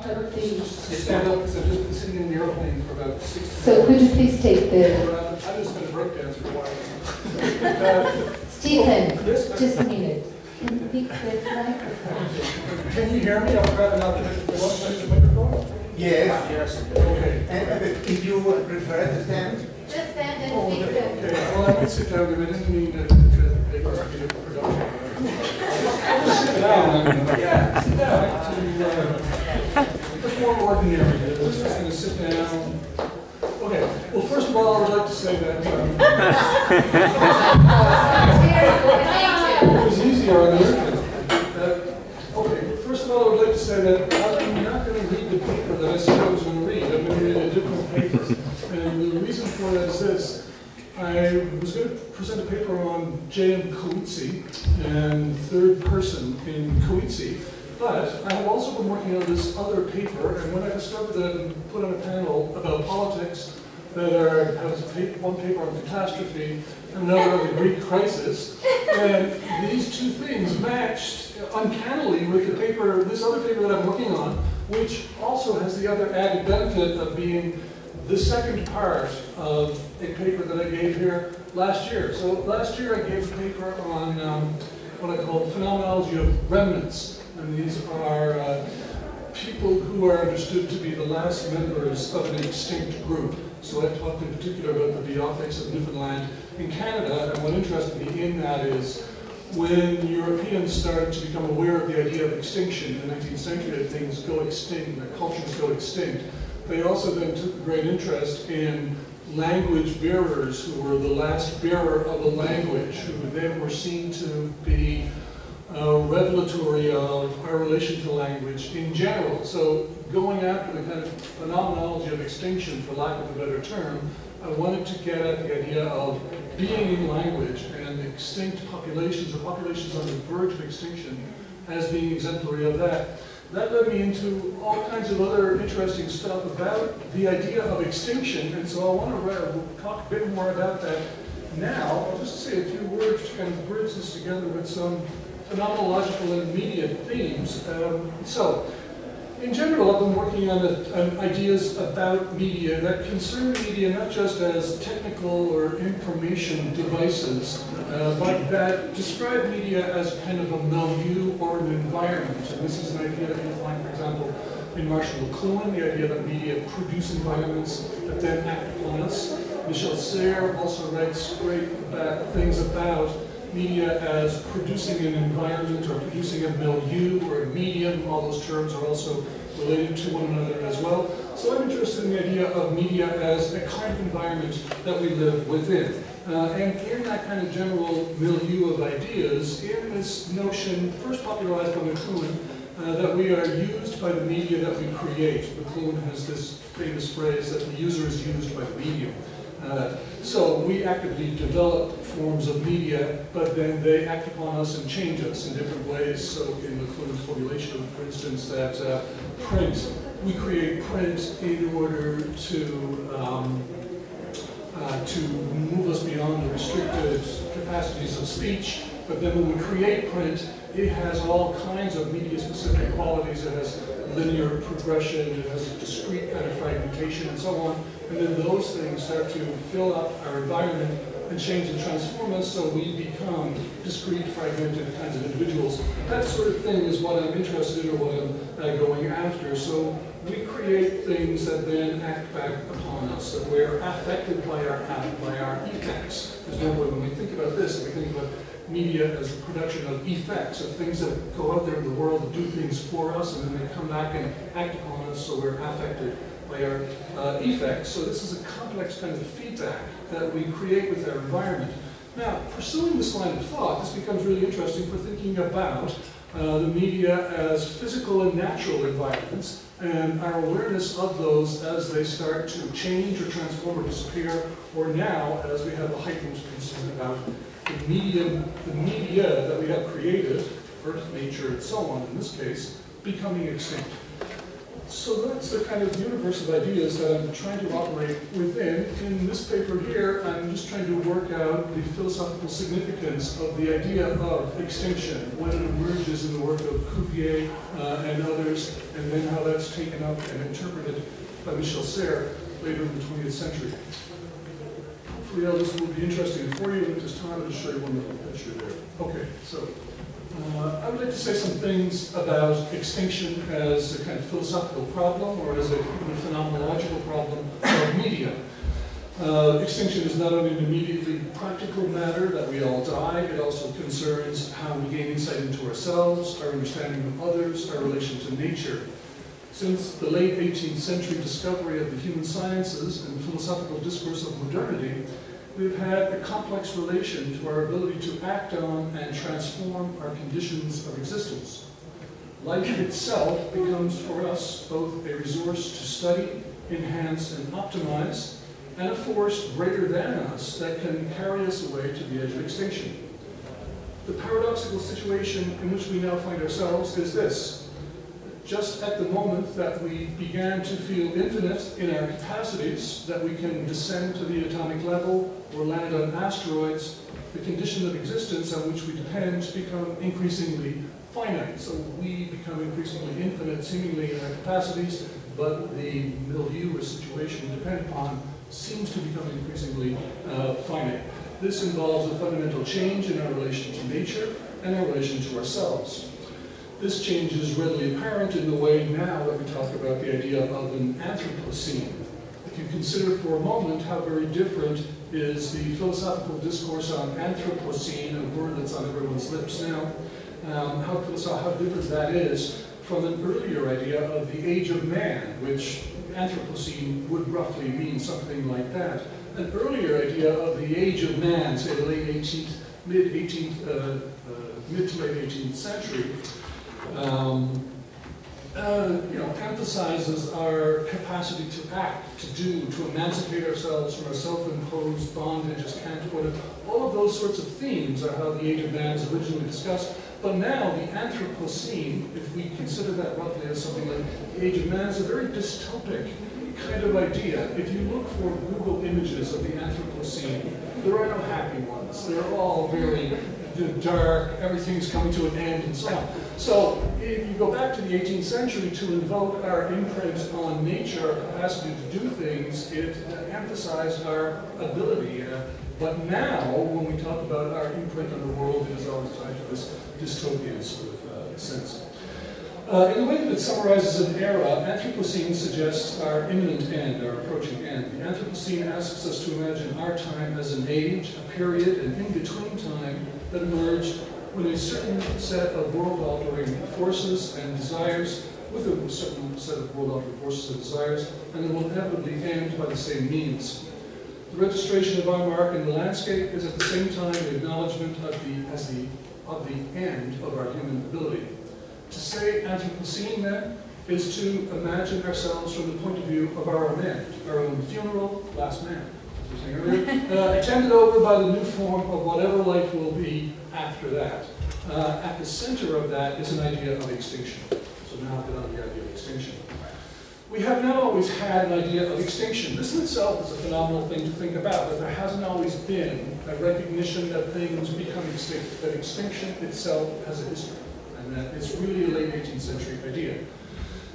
But the... Stand up, because I've just been sitting in the airplane for about 6 minutes. So could you please take the... I'm just going to break dance for a while. Stephen, just a minute. Can you pick the microphone? Can you hear me? I'll grab another microphone. Yes. Yes. Okay. And if you would prefer to stand? Just stand and speak. Okay. Well, I can sit down, but I didn't mean to make us be a production. Sit down. Yeah, sit down. It's more ordinary. We're just going to sit down. Okay. Well, first of all, I would like to say that it was easier on the airplane. Okay. First of all, I would like to say that I'm not going to read the paper that I said I was going to read. I'm going to read a different paper. And the reason for that is this. I was going to present a paper on J.M. Coetzee and third person in Coetzee, but I have also been working on this other paper, and when I discovered that I'd been put on a panel about politics that has one paper on catastrophe and another on the Greek crisis, and these two things matched uncannily with the paper, this other paper that I'm working on, which also has the other added benefit of being the second part of a paper that I gave here last year. So last year I gave a paper on what I call Phenomenology of remnants. And these are people who are understood to be the last members of an extinct group. So I talked in particular about the Beothaks of Newfoundland in Canada, and what interested me in that is when Europeans started to become aware of the idea of extinction in the 19th century, that things go extinct, that cultures go extinct, they also then took a great interest in language bearers who were the last bearer of a language, who then were seen to be revelatory of our relation to language in general. So going after the kind of phenomenology of extinction, for lack of a better term, I wanted to get at the idea of being in language and extinct populations or populations on the verge of extinction as being exemplary of that. That led me into all kinds of other interesting stuff about the idea of extinction, and so I want to talk a bit more about that now. I'll just say a few words to kind of bridge this together with some phenomenological and media themes. So, in general, I've been working on ideas about media that concern media not just as technical or information devices, but that describe media as kind of a milieu or an environment. And this is an idea that you find, for example, in Marshall McLuhan, the idea that media produce environments that then act upon us. Michel Serres also writes great things about media as producing an environment or producing a milieu or a medium. All those terms are also related to one another as well. So I'm interested in the idea of media as a kind of environment that we live within. And in that kind of general milieu of ideas, in this notion, first popularized by McLuhan, that we are used by the media that we create. McLuhan has this famous phrase that the user is used by the medium. So we actively develop forms of media, but then they act upon us and change us in different ways. So in McLuhan's formulation, for instance, that print, we create print in order to move us beyond the restricted capacities of speech. But then when we create print, it has all kinds of media-specific qualities. It has linear progression, it has a discrete kind of fragmentation, and so on. And then those things start to fill up our environment and change and transform us, so we become discrete, fragmented kinds of individuals. That sort of thing is what I'm interested in, or what I'm going after. So we create things that then act back upon us, that we're affected by our effects. There's no way when we think about this, and we think about media as a production of effects, of things that go out there in the world and do things for us, and then they come back and act upon us, so we're affected by our effects. So this is a complex kind of feedback that we create with our environment. Now, pursuing this line of thought, this becomes really interesting for thinking about the media as physical and natural environments, and our awareness of those as they start to change or transform or disappear, or now as we have a heightened concern about the media that we have created, Earth, nature, and so on, in this case, becoming extinct. So that's the kind of universe of ideas that I'm trying to operate within. In this paper here, I'm just trying to work out the philosophical significance of the idea of extinction, when it emerges in the work of Cuvier and others, and then how that's taken up and interpreted by Michel Serres later in the 20th century. Hopefully this will be interesting for you. At this time, I'll just show you one little picture there. Okay, so I would like to say some things about extinction as a kind of philosophical problem, or as a phenomenological problem of media. Extinction is not only an immediately practical matter that we all die, it also concerns how we gain insight into ourselves, our understanding of others, our relation to nature. Since the late 18th century discovery of the human sciences and philosophical discourse of modernity, we've had a complex relation to our ability to act on and transform our conditions of existence. Life itself becomes for us both a resource to study, enhance, and optimize, and a force greater than us that can carry us away to the edge of extinction. The paradoxical situation in which we now find ourselves is this. Just at the moment that we began to feel infinite in our capacities, that we can descend to the atomic level or land on asteroids, the condition of existence on which we depend become increasingly finite. So we become increasingly infinite, seemingly in our capacities, but the milieu or situation we depend upon seems to become increasingly finite. This involves a fundamental change in our relation to nature and our relation to ourselves. This change is readily apparent in the way now that we talk about the idea of an Anthropocene. If you consider for a moment how very different is the philosophical discourse on Anthropocene, a word that's on everyone's lips now, how different that is from an earlier idea of the age of man, which Anthropocene would roughly mean something like that. An earlier idea of the age of man, say the late 18th, mid to late 18th century, emphasizes our capacity to act, to do, to emancipate ourselves from our self-imposed bondage, as Kant put it. All of those sorts of themes are how the age of man is originally discussed. But now, the Anthropocene, if we consider that roughly as something like the age of man, is a very dystopic kind of idea. If you look for Google images of the Anthropocene, there are no happy ones. They're all very dark, everything's coming to an end, and so on. So if you go back to the 18th century to invoke our imprint on nature, our capacity to do things, it emphasized our ability. But now, when we talk about our imprint on the world, it is always tied to this dystopian sort of sense. In the way that it summarizes an era, Anthropocene suggests our imminent end, our approaching end. The Anthropocene asks us to imagine our time as an age, a period, an in-between time that emerged when a certain set of world-altering forces and desires, with a certain set of world-altering forces and desires, and it will inevitably end by the same means. The registration of our mark in the landscape is at the same time the acknowledgement of the end of our human ability. To say Anthropocene, then, is to imagine ourselves from the point of view of our own end, our own funeral, last man, as we were saying earlier, attended over by the new form of whatever life will be after that. At the center of that is an idea of extinction. So now I'll get on the idea of extinction. We have not always had an idea of extinction. This in itself is a phenomenal thing to think about, that there hasn't always been a recognition that things become extinct, that extinction itself has a history, and that it's really a late 18th century idea.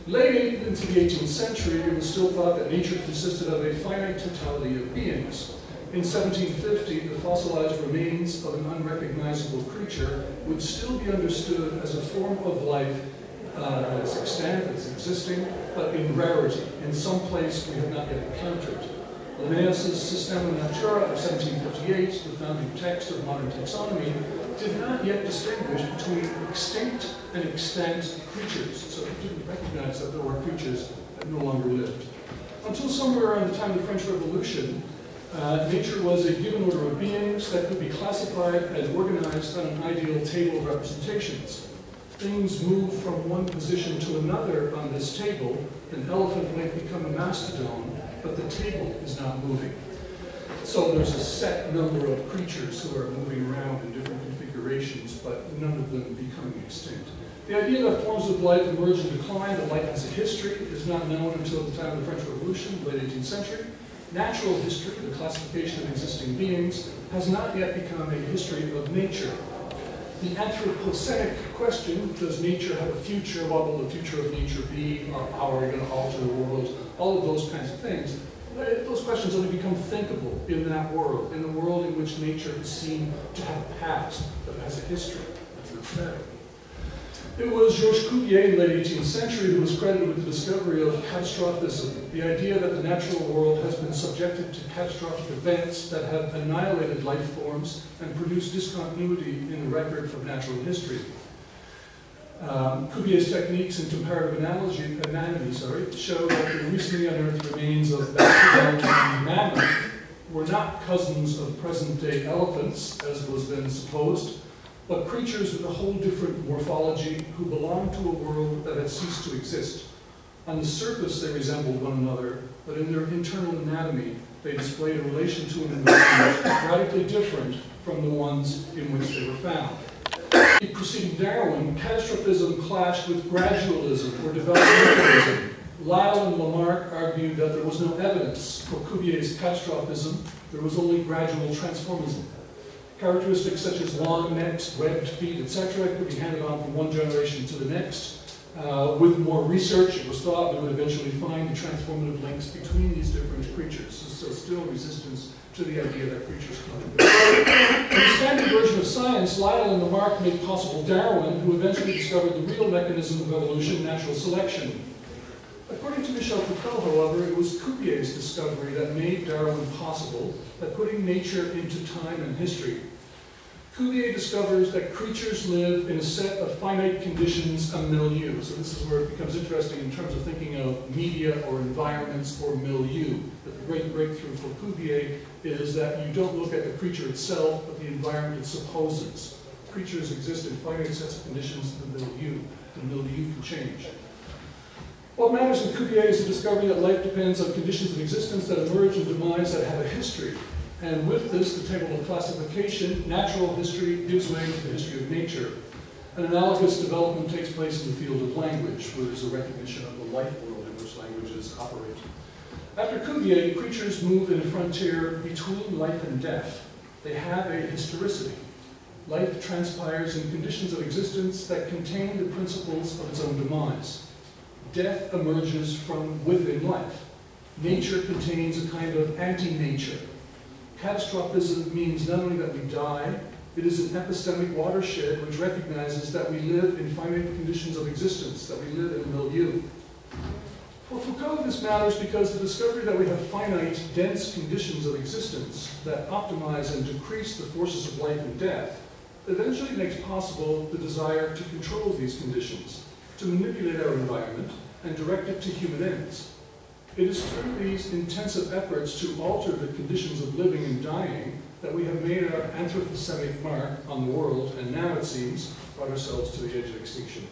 Late into the 18th century, it was still thought that nature consisted of a finite totality of beings. In 1750, the fossilized remains of an unrecognizable creature would still be understood as a form of life that is extant, that's existing, but in rarity, in some place we have not yet encountered. Linnaeus' Systema Natura of 1758, the founding text of modern taxonomy, did not yet distinguish between extinct and extant creatures, so it didn't recognize that there were creatures that no longer lived. Until somewhere around the time of the French Revolution, nature was a given order of beings that could be classified and organized on an ideal table of representations. Things move from one position to another on this table. An elephant might become a mastodon, but the table is not moving. So there's a set number of creatures who are moving around in different configurations, but none of them becoming extinct. The idea that forms of life emerge and decline, that life has a history, is not known until the time of the French Revolution, late 18th century. Natural history, the classification of existing beings, has not yet become a history of nature. The Anthropocenic question, does nature have a future? What will the future of nature be? How are we going to alter the world? All of those kinds of things. Those questions only become thinkable in that world, in the world in which nature is seen to have a past, that it has a history. That's what's said. It was Georges Cuvier in the late 18th century who was credited with the discovery of catastrophism, the idea that the natural world has been subjected to catastrophic events that have annihilated life forms and produced discontinuity in the record of natural history. Cuvier's techniques in comparative anatomy show that the recently unearthed remains of bipedal mammoth were not cousins of present-day elephants, as was then supposed, but creatures with a whole different morphology who belonged to a world that had ceased to exist. On the surface, they resembled one another, but in their internal anatomy, they displayed a relation to an environment radically different from the ones in which they were found. Preceding Darwin, catastrophism clashed with gradualism or developmentalism. Lyle and Lamarck argued that there was no evidence for Cuvier's catastrophism, there was only gradual transformism. Characteristics such as long necks, webbed feet, etc. could be handed on from one generation to the next. With more research, it was thought we would eventually find the transformative links between these different creatures. So still resistance to the idea that creatures come. In the standard version of science, Lyle and Lamarck made possible Darwin, who eventually discovered the real mechanism of evolution, natural selection. According to Michel Foucault, however, it was Cuvier's discovery that made Darwin possible, that putting nature into time and history. Cuvier discovers that creatures live in a set of finite conditions, a milieu. So this is where it becomes interesting in terms of thinking of media or environments or milieu. But the great breakthrough for Cuvier is that you don't look at the creature itself, but the environment it supposes. Creatures exist in finite sets of conditions in the milieu. The milieu can change. What matters in Cuvier is the discovery that life depends on conditions of existence that emerge and demise that have a history. And with this, the table of classification, natural history gives way to the history of nature. An analogous development takes place in the field of language, where there's a recognition of the life world in which languages operate. After Cuvier, creatures move in a frontier between life and death. They have a historicity. Life transpires in conditions of existence that contain the principles of its own demise. Death emerges from within life. Nature contains a kind of anti-nature. Catastrophism means not only that we die, it is an epistemic watershed which recognizes that we live in finite conditions of existence, that we live in a milieu. For Foucault, this matters because the discovery that we have finite, dense conditions of existence that optimize and decrease the forces of life and death eventually makes possible the desire to control these conditions, to manipulate our environment, and direct it to human ends. It is through these intensive efforts to alter the conditions of living and dying that we have made our anthropocenic mark on the world, and now, it seems, brought ourselves to the edge of extinction.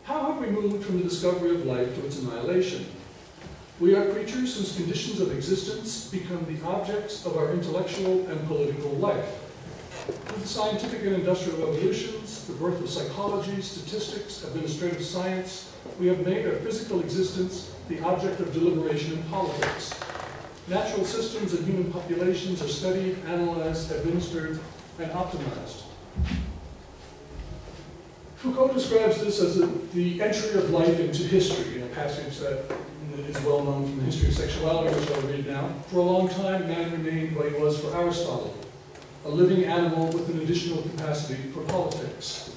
How have we moved from the discovery of life to its annihilation? We are creatures whose conditions of existence become the objects of our intellectual and political life. With the scientific and industrial revolutions, the birth of psychology, statistics, administrative science, we have made our physical existence the object of deliberation in politics. Natural systems and human populations are studied, analyzed, administered, and optimized. Foucault describes this as the entry of life into history, in a passage that is well known from the history of sexuality, which I'll read now. For a long time, man remained what he was for Aristotle, a living animal with an additional capacity for politics.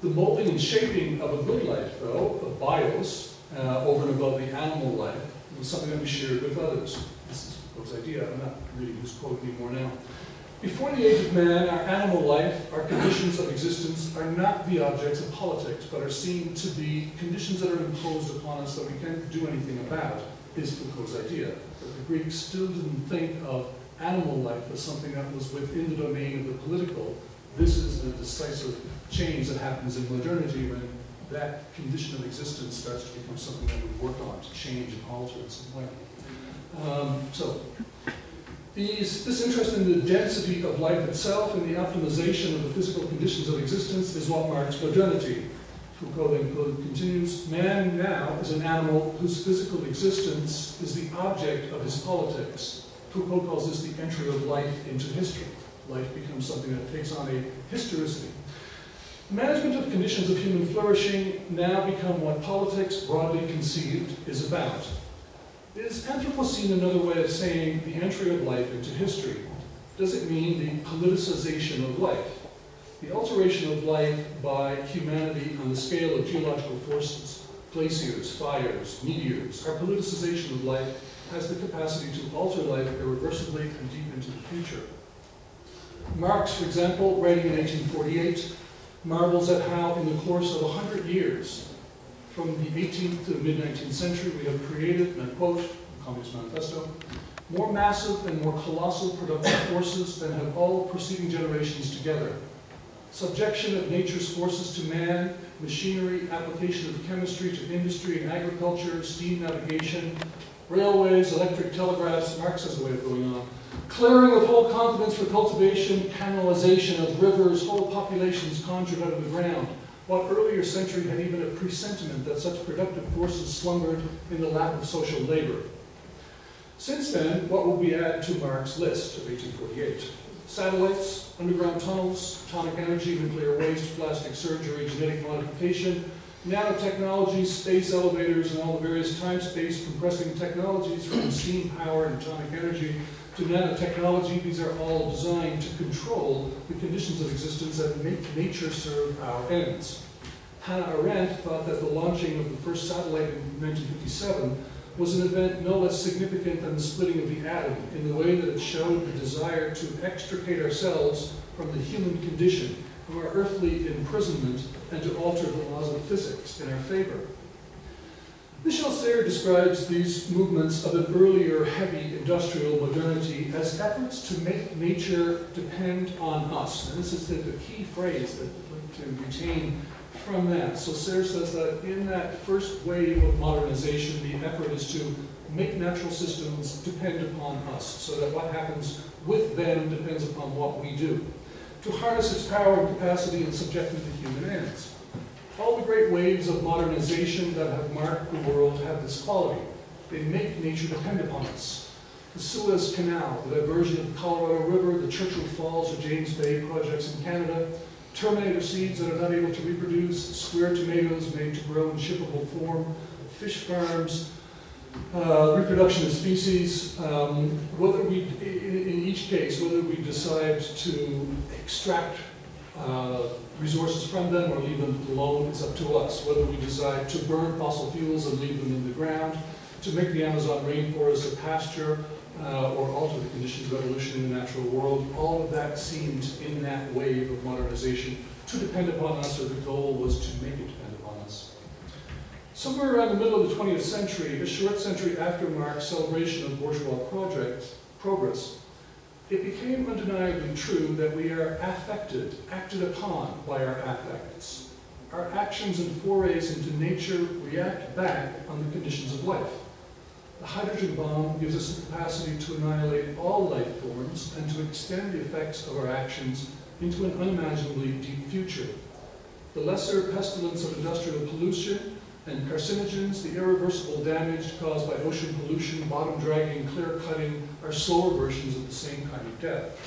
The molding and shaping of a good life, though, of bios, over and above the animal life, was something that we shared with others. This is Foucault's idea. I'm not reading his quote anymore now. Before the age of man, our animal life, our conditions of existence, are not the objects of politics, but are seen to be conditions that are imposed upon us that we can't do anything about, is Foucault's idea. But the Greeks still didn't think of animal life as something that was within the domain of the political. This is the decisive change that happens in modernity when that condition of existence starts to become something that we work on to change and alter in some way. This interest in the density of life itself and the optimization of the physical conditions of existence is what marks modernity. Foucault then continues, man now is an animal whose physical existence is the object of his politics. Foucault calls this the entry of life into history. Life becomes something that takes on a historicity. The management of conditions of human flourishing now become what politics, broadly conceived, is about. Is Anthropocene another way of saying the entry of life into history? Does it mean the politicization of life? The alteration of life by humanity on the scale of geological forces, glaciers, fires, meteors. Our politicization of life has the capacity to alter life irreversibly and deep into the future. Marx, for example, writing in 1848, marvels at how in the course of 100 years, from the 18th to the mid-19th century, we have created, and I quote, the Communist Manifesto, more massive and more colossal productive forces than have all preceding generations together. Subjection of nature's forces to man, machinery, application of chemistry to industry and agriculture, steam navigation, railways, electric telegraphs, Marx has a way of going on, clearing of whole continents for cultivation, canalization of rivers, whole populations conjured out of the ground. What earlier century had even a presentiment that such productive forces slumbered in the lap of social labor? Since then, what will we add to Marx's list of 1848? Satellites, underground tunnels, atomic energy, nuclear waste, plastic surgery, genetic modification, nanotechnologies, space elevators, and all the various time-space compressing technologies from steam power and atomic energy to nanotechnology. These are all designed to control the conditions of existence that make nature serve our ends. Hannah Arendt thought that the launching of the first satellite in 1957 was an event no less significant than the splitting of the atom in the way that it showed the desire to extricate ourselves from the human condition, from our earthly imprisonment, and to alter the laws of physics in our favor. Michel Serres describes these movements of an earlier heavy industrial modernity as efforts to make nature depend on us. And this is the key phrase that I'd like to retain from that. So Serres says that in that first wave of modernization, the effort is to make natural systems depend upon us, so that what happens with them depends upon what we do, to harness its power and capacity and subject them to human ends. All the great waves of modernization that have marked the world have this quality. They make nature depend upon us. The Suez Canal, the diversion of the Colorado River, the Churchill Falls or James Bay projects in Canada, Terminator seeds that are not able to reproduce, square tomatoes made to grow in shippable form, fish farms, reproduction of species, whether we, in each case, whether we decide to extract resources from them or leave them alone is up to us. Whether we decide to burn fossil fuels and leave them in the ground, to make the Amazon rainforest a pasture, or alter the conditions of evolution in the natural world, all of that seemed in that wave of modernization to depend upon us, or the goal was to make it depend upon us. Somewhere around the middle of the 20th century, a short century after Marx's celebration of bourgeois progress, it became undeniably true that we are affected, acted upon by our affects. Our actions and forays into nature react back on the conditions of life. The hydrogen bomb gives us the capacity to annihilate all life forms and to extend the effects of our actions into an unimaginably deep future. The lesser pestilence of industrial pollution and carcinogens, the irreversible damage caused by ocean pollution, bottom dragging, clear cutting, are slower versions of the same kind of death.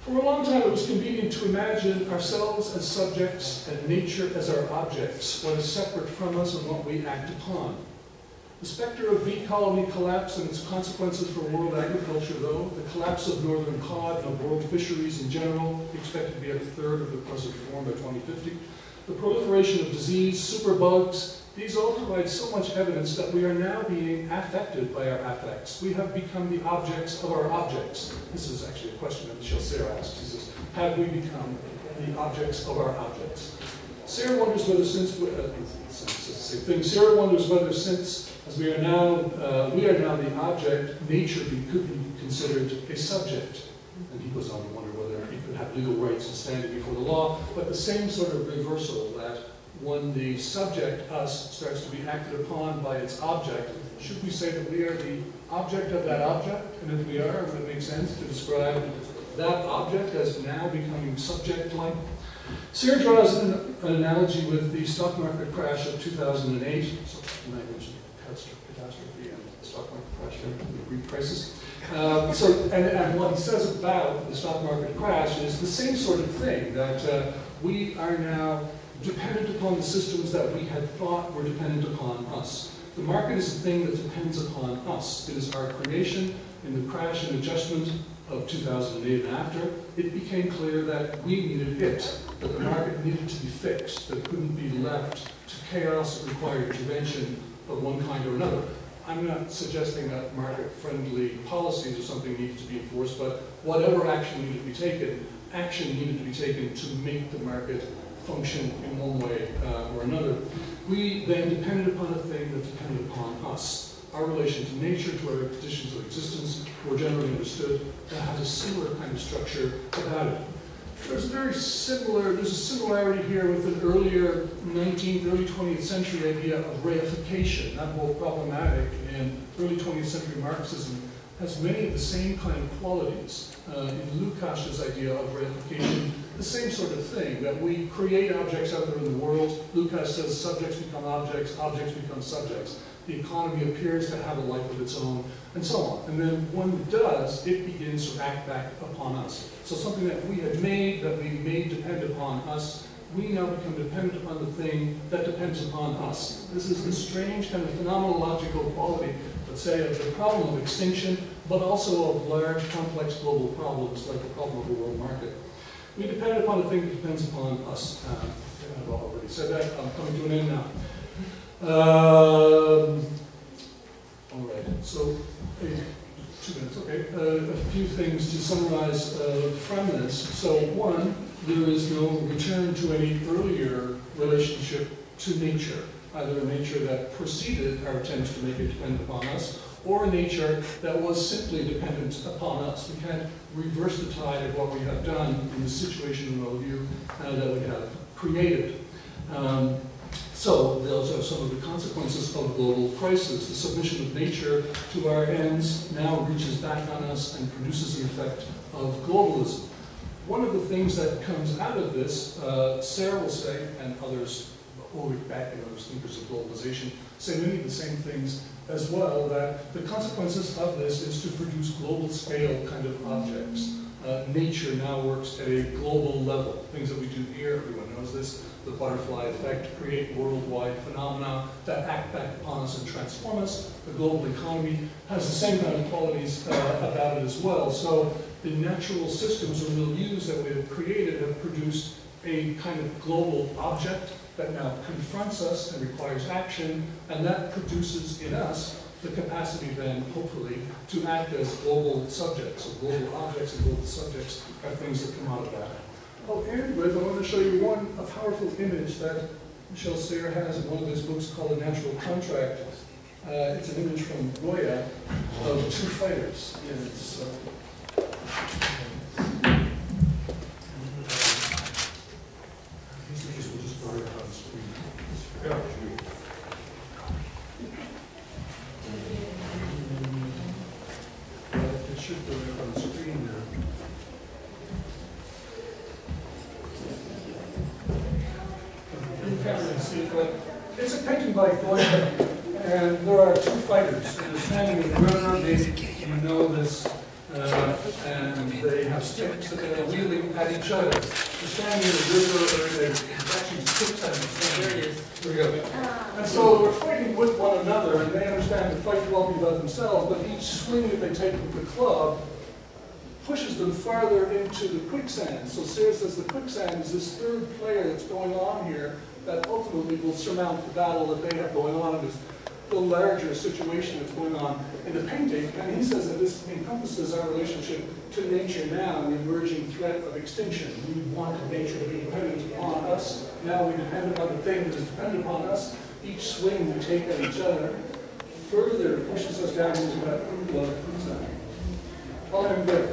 For a long time, it was convenient to imagine ourselves as subjects and nature as our objects, what is separate from us and what we act upon. The specter of bee colony collapse and its consequences for world agriculture, though, the collapse of northern cod and of world fisheries in general, expected to be at a third of the present form by 2050, the proliferation of disease, superbugs, these all provide so much evidence that we are now being affected by our affects. We have become the objects of our objects. This is actually a question that Michel Serres asked. He says, have we become the objects of our objects? Serres wonders whether since, Serres wonders whether since, as we are now the object, nature could be considered a subject. And he goes on to wonder whether it could have legal rights and standing before the law, but the same sort of reversal that when the subject, us, starts to be acted upon by its object, should we say that we are the object of that object? And if we are, would it make sense to describe that object as now becoming subject-like? Sayre draws an analogy with the stock market crash of 2008, so language catastrophe and stock market crash and the Greek crisis. And what he says about the stock market crash is the same sort of thing, that we are now dependent upon the systems that we had thought were dependent upon us. The market is a thing that depends upon us. It is our creation. In the crash and adjustment of 2008 and after, it became clear that we needed it, that the market needed to be fixed, that it couldn't be left to chaos that required intervention of one kind or another. I'm not suggesting that market-friendly policies or something needed to be enforced, but whatever action needed to be taken, action needed to be taken to make the market function in one way or another. We then depended upon a thing that depended upon us. Our relation to nature, to our conditions of existence, were generally understood to have a similar kind of structure about it. There's a similarity here with an earlier 19th, early 20th century idea of reification. That whole problematic in early 20th century Marxism has many of the same kind of qualities. In Lukasz's idea of reification, the same sort of thing, that we create objects out there in the world. Lukács says subjects become objects, objects become subjects. The economy appears to have a life of its own, and so on. And then when it does, it begins to act back upon us. So something that we had made, that we made depend upon us, we now become dependent upon the thing that depends upon us. This is the strange kind of phenomenological quality, let's say, of the problem of extinction, but also of large, complex global problems like the problem of the world market. We depend upon the thing that depends upon us. I've already said that. I'm coming to an end now. All right, so 2 minutes, okay. A few things to summarize from this. So one, there is no return to any earlier relationship to nature, either a nature that preceded our attempts to make it depend upon us, or a nature that was simply dependent upon us. We can't reverse the tide of what we have done in the situation and worldview that we have created. So those are some of the consequences of global crisis. The submission of nature to our ends now reaches back on us and produces an effect of globalism. One of the things that comes out of this, Sayre will say, and others, Ulrich Beck and others, thinkers of globalization, say many of the same things as well, that the consequences of this is to produce global scale kind of objects. Nature now works at a global level. Things that we do here, everyone knows this, the butterfly effect, create worldwide phenomena that act back upon us and transform us. The global economy has the same kind of qualities about it as well. So the natural systems or milieux that we have created have produced a kind of global object that now confronts us and requires action, and that produces in us the capacity then, hopefully, to act as global subjects. So global objects and global subjects are things that come out of that. I'll end with, I want to show you a powerful image that Michel Sayre has in one of his books called A Natural Contract. It's an image from Goya of two fighters. And it's, these images will just go right on the screen. It should go right on the screen now. It's a painting by Goya, and there are two fighters. They're standing in the river, you know this, and they have sticks that they're wheeling at each other. They're standing in the river, or they're actually sticks at each other. There he is. There we go. And so they're fighting with one another, and they understand the fight won't be about themselves, but each swing that they take with the club pushes them farther into the quicksand. So Sayre says the quicksand is this third player that's going on here that ultimately will surmount the battle that they have going on in this, the larger situation that's going on in the painting. And he says that this encompasses our relationship to nature now and the emerging threat of extinction. We want nature to be dependent upon us. Now we depend upon the thing that is dependent upon us. Each swing we take at each other further pushes us down into that quicksand. I'll end there.